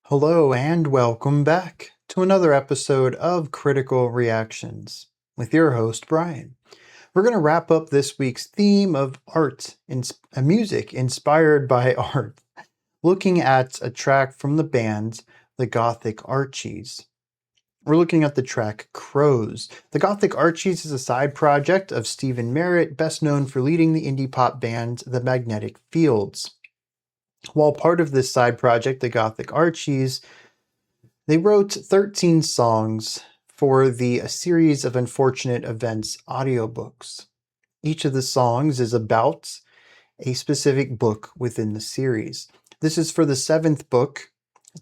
Hello and welcome back to another episode of Critical Reactions with your host, Brian. We're going to wrap up this week's theme of art and music inspired by art, looking at a track from the band The Gothic Archies. We're looking at the track Crows. The Gothic Archies is a side project of Stephen Merritt, best known for leading the indie pop band The Magnetic Fields. While part of this side project, the Gothic Archies, they wrote 13 songs for the A Series of Unfortunate Events audiobooks. Each of the songs is about a specific book within the series. This is for the 7th book,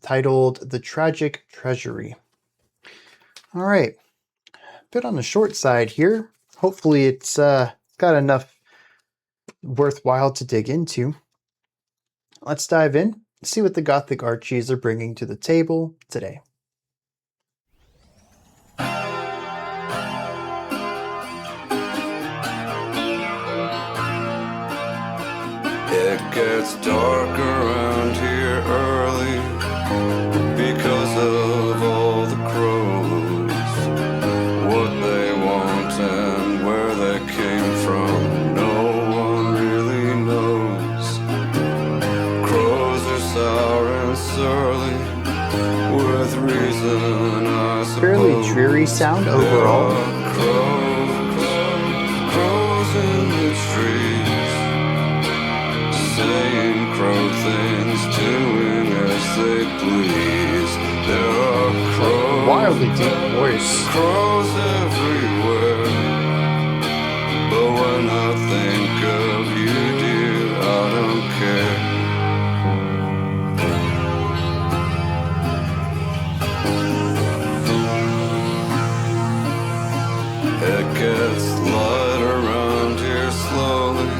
titled The Tragic Treasury. All right, a bit on the short side here. Hopefully it's got enough worthwhile to dig into. Let's dive in and see what the Gothic Archies are bringing to the table today. It gets dark around here early because of all the crows. What they want and where they came from, no one really knows. Crows are sour and surly, with reason I suppose. Fairly dreary sound overall. Crows in the trees, saying crow things, doing as they please. There are crows, Wildly deep voice. crows everywhere. But when I think of you, dear, I don't care. It gets light around here slowly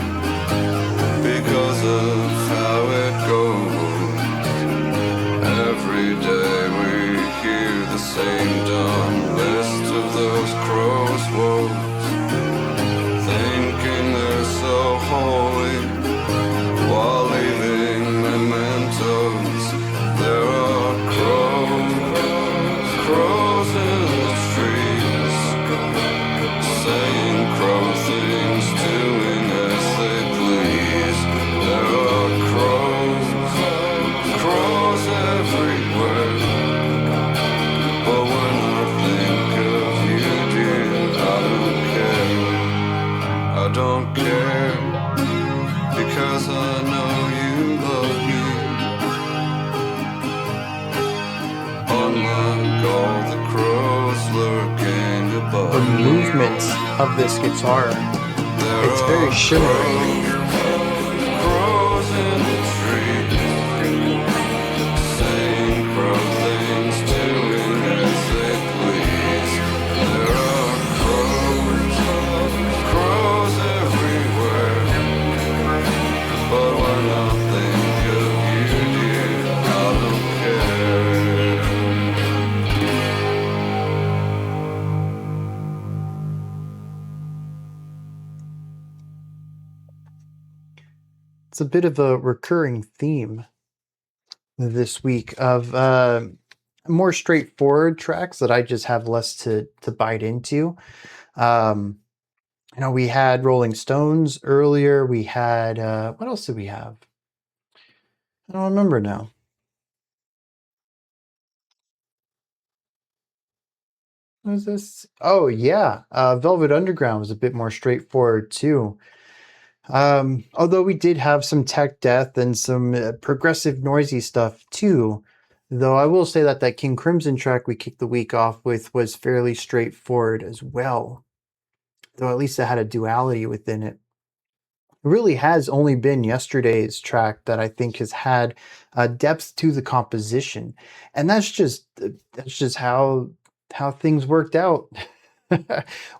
because of how it goes. Every day we hear the same dumb list of those crows' woes, thinking they're so holy while leaving mementos. There are crows in the trees, saying crow things, doing as they please. There are crows everywhere. But when I think of you, dear, I don't care, because I know you love me. Unlike all the crows lurking above The me, movement of this guitar, there it's very are shimmery. crows in the trees, saying crow things, doing as they please. There are crows everywhere. But when I think of you, dear, I don't care. It's a bit of a recurring theme this week of more straightforward tracks that I just have less to bite into. We had Rolling Stones earlier. We had what else did we have? I don't remember now. What is this? Oh yeah, Velvet Underground was a bit more straightforward too. Although we did have some tech death and some progressive noisy stuff too. Though I will say that King Crimson track we kicked the week off with was fairly straightforward as well. Though at least it had a duality within it. It really has only been yesterday's track that I think has had depth to the composition, and that's just how things worked out.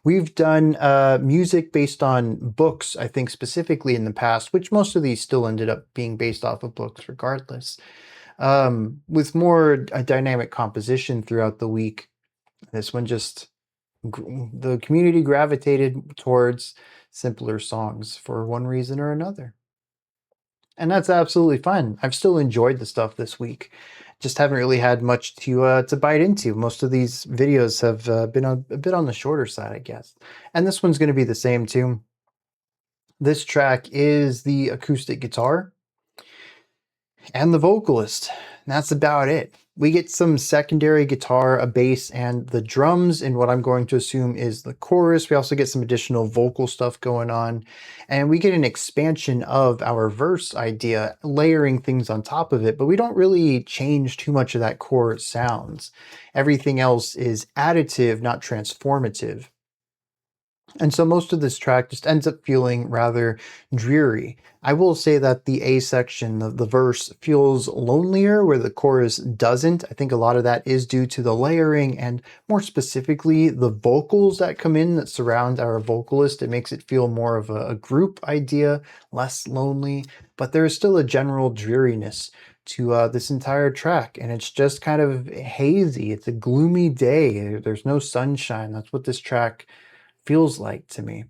We've done music based on books, I think specifically in the past, which most of these still ended up being based off of books regardless, with more dynamic composition throughout the week. This one just, the community gravitated towards simpler songs for one reason or another. And that's absolutely fine. I've still enjoyed the stuff this week. just haven't really had much to bite into. Most of these videos have been a bit on the shorter side, I guess. And this one's going to be the same too. This track is the acoustic guitar and the vocalist. And that's about it. We get some secondary guitar, a bass, and the drums in what I'm going to assume is the chorus. We also get some additional vocal stuff going on. And we get an expansion of our verse idea, layering things on top of it, but we don't really change too much of that core sounds. Everything else is additive, not transformative. And so most of this track just ends up feeling rather dreary. I will say that the A section, the verse, feels lonelier where the chorus doesn't. I think a lot of that is due to the layering and more specifically the vocals that come in that surround our vocalist. It makes it feel more of a group idea, less lonely, but there is still a general dreariness to this entire track, and it's just kind of hazy. It's a gloomy day. There's no sunshine. That's what this track feels like to me.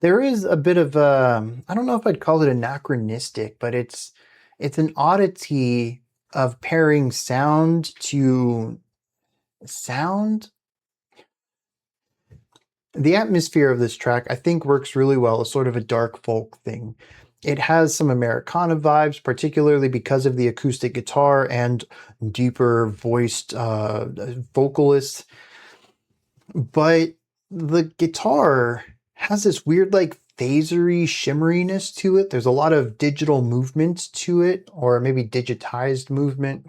There is a bit of I don't know if I'd call it anachronistic, but it's an oddity of pairing sound to sound. The atmosphere of this track, I think, works really well as sort of a dark folk thing. It has some Americana vibes, particularly because of the acoustic guitar and deeper voiced vocalists. But the guitar has this weird, like, phasery shimmeriness to it. There's a lot of digital movement to it, or maybe digitized movement.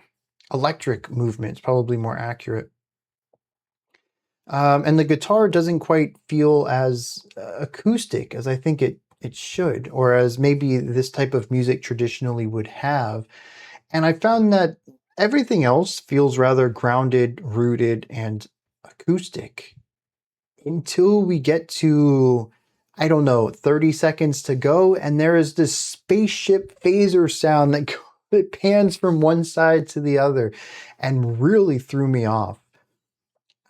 Electric movement is probably more accurate. And the guitar doesn't quite feel as acoustic as I think it should, or as maybe this type of music traditionally would have. And I found that everything else feels rather grounded, rooted, and acoustic until we get to, I don't know, 30 seconds to go, and there is this spaceship phaser sound that it pans from one side to the other and really threw me off.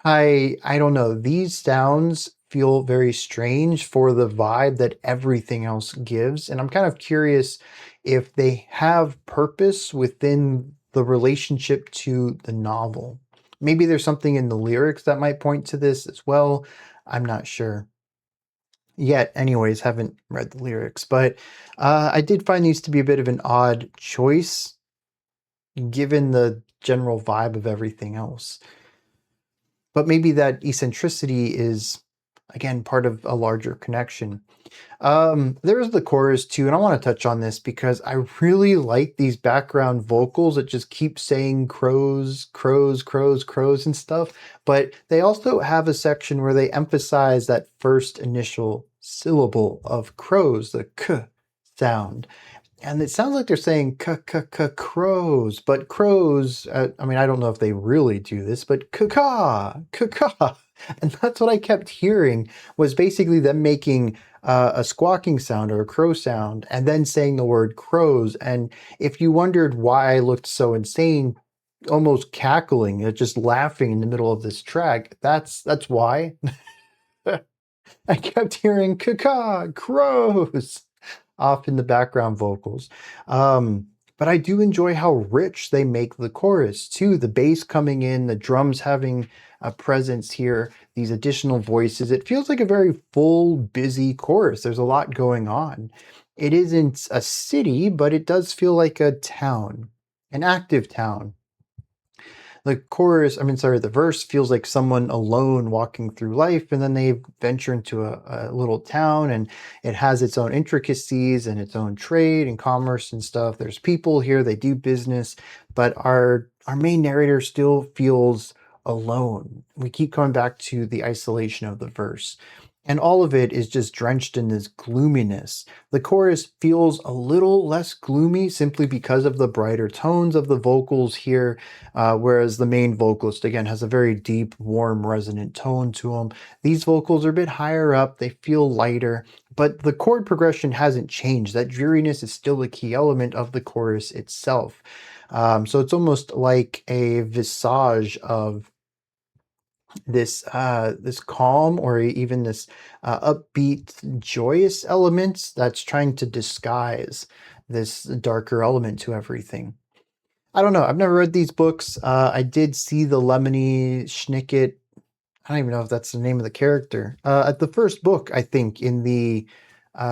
I don't know, these sounds feel very strange for the vibe that everything else gives, and I'm kind of curious if they have purpose within the relationship to the novel. Maybe there's something in the lyrics that might point to this as well. I'm not sure. Yet, anyways, haven't read the lyrics, but I did find these to be a bit of an odd choice given the general vibe of everything else. But maybe that eccentricity is, again, part of a larger connection. There's the chorus too, and I want to touch on this because I really like these background vocals that just keep saying crows, crows, crows, crows and stuff. But they also have a section where they emphasize that first initial syllable of crows, the k sound. And it sounds like they're saying crows, but crows, I mean, I don't know if they really do this, but ka ka. And that's what I kept hearing was basically them making a squawking sound or a crow sound and then saying the word crows. And if you wondered why I looked so insane, almost cackling, just laughing in the middle of this track, that's why. I kept hearing ka crows off in the background vocals. But I do enjoy how rich they make the chorus too. The bass coming in, the drums having a presence here, these additional voices. It feels like a very full, busy chorus. There's a lot going on. It isn't a city, but it does feel like a town, an active town. The verse feels like someone alone walking through life, and then they venture into a little town, and it has its own intricacies and its own trade and commerce and stuff. There's people here, they do business, but our main narrator still feels alone. We keep coming back to the isolation of the verse. And all of it is just drenched in this gloominess. The chorus feels a little less gloomy simply because of the brighter tones of the vocals here, whereas the main vocalist, again, has a very deep, warm, resonant tone to them. These vocals are a bit higher up. They feel lighter, but the chord progression hasn't changed. That dreariness is still a key element of the chorus itself. So it's almost like a visage of this calm or even this upbeat joyous element that's trying to disguise this darker element to everything. I don't know. I've never read these books. I did see the Lemony Snicket. I don't even know if that's the name of the character. At the first book, I think, in the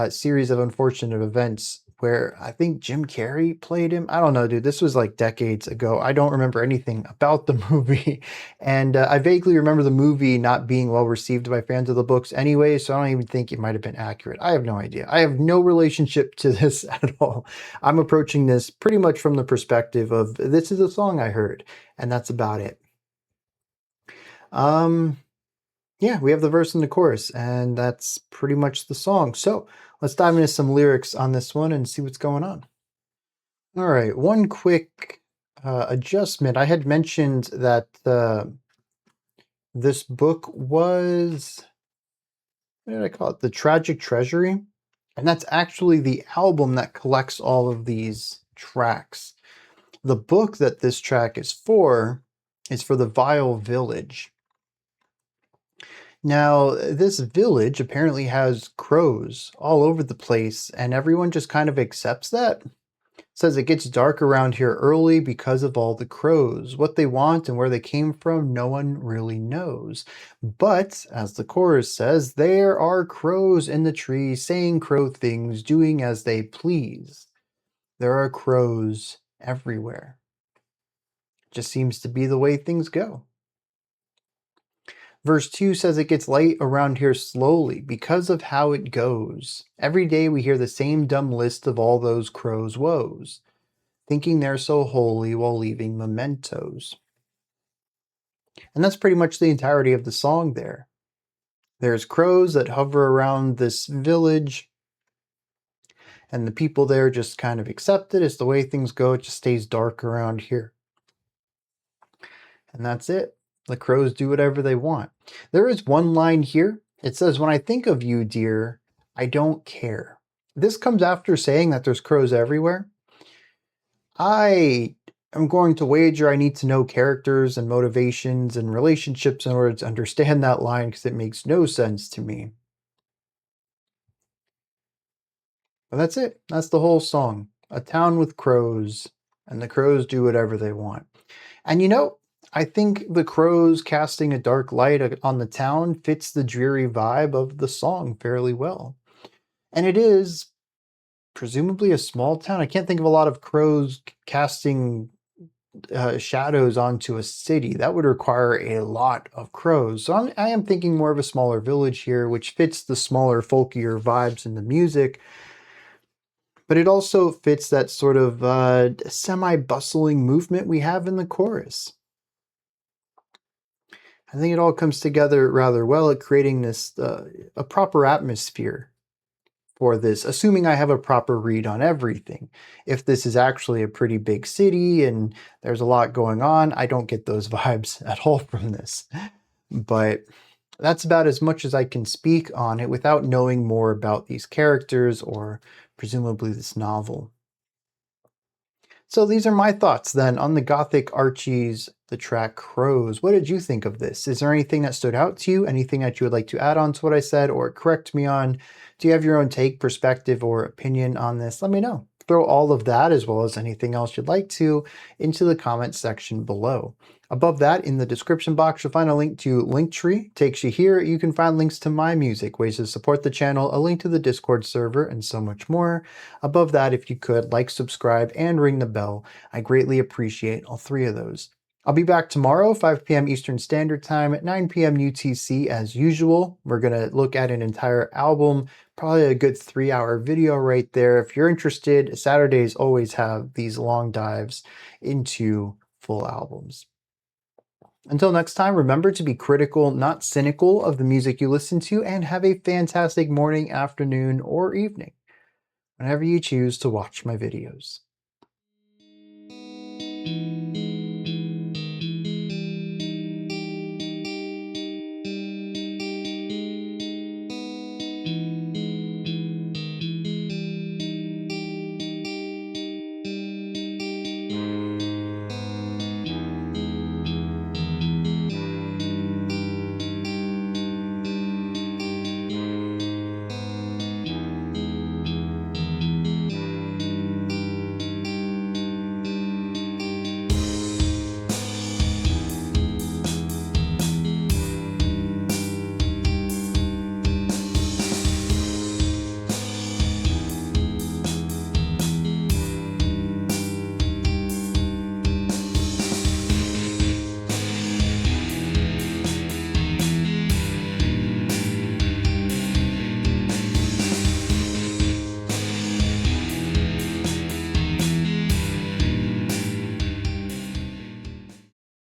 series of unfortunate events, where I think Jim Carrey played him. I don't know, dude. This was like decades ago. I don't remember anything about the movie. And I vaguely remember the movie not being well received by fans of the books anyway, so I don't even think it might have been accurate. I have no idea. I have no relationship to this at all. I'm approaching this pretty much from the perspective of this is a song I heard, and that's about it. Um, yeah, we have the verse and the chorus, and that's pretty much the song. So let's dive into some lyrics on this one and see what's going on. All right, one quick adjustment. I had mentioned that this book was, what did I call it? The Tragic Treasury. And that's actually the album that collects all of these tracks. The book that this track is for the Vile Village. Now, this village apparently has crows all over the place, and everyone just kind of accepts that. Says it gets dark around here early because of all the crows. What they want and where they came from, no one really knows. But, as the chorus says, there are crows in the trees saying crow things, doing as they please. There are crows everywhere. Just seems to be the way things go. Verse 2 says it gets light around here slowly because of how it goes. Every day we hear the same dumb list of all those crows' woes, thinking they're so holy while leaving mementos. And that's pretty much the entirety of the song there. There's crows that hover around this village, and the people there just kind of accept it. It's the way things go. It just stays dark around here. And that's it. The crows do whatever they want. There is one line here. It says, "When I think of you, dear, I don't care." This comes after saying that there's crows everywhere. I am going to wager I need to know characters and motivations and relationships in order to understand that line because it makes no sense to me. But that's it. That's the whole song. A town with crows, and the crows do whatever they want. And you know, I think the crows casting a dark light on the town fits the dreary vibe of the song fairly well. And it is presumably a small town. I can't think of a lot of crows casting shadows onto a city. That would require a lot of crows. So I am thinking more of a smaller village here, which fits the smaller, folkier vibes in the music. But it also fits that sort of semi-bustling movement we have in the chorus. I think it all comes together rather well at creating this a proper atmosphere for this, assuming I have a proper read on everything. If this is actually a pretty big city and there's a lot going on, I don't get those vibes at all from this. But that's about as much as I can speak on it without knowing more about these characters or presumably this novel. So these are my thoughts then on the Gothic Archies, the track Crows. What did you think of this? Is there anything that stood out to you? Anything that you would like to add on to what I said or correct me on? Do you have your own take, perspective, or opinion on this? Let me know. Throw all of that as well as anything else you'd like to into the comments section below. Above that, in the description box, you'll find a link to Linktree. Takes you here. You can find links to my music, ways to support the channel, a link to the Discord server, and so much more. Above that, if you could, like, subscribe, and ring the bell. I greatly appreciate all three of those. I'll be back tomorrow, 5 p.m. Eastern Standard Time, at 9 p.m. UTC as usual. We're going to look at an entire album, probably a good 3-hour video right there. If you're interested, Saturdays always have these long dives into full albums. Until next time, remember to be critical, not cynical of the music you listen to, and have a fantastic morning, afternoon, or evening, whenever you choose to watch my videos.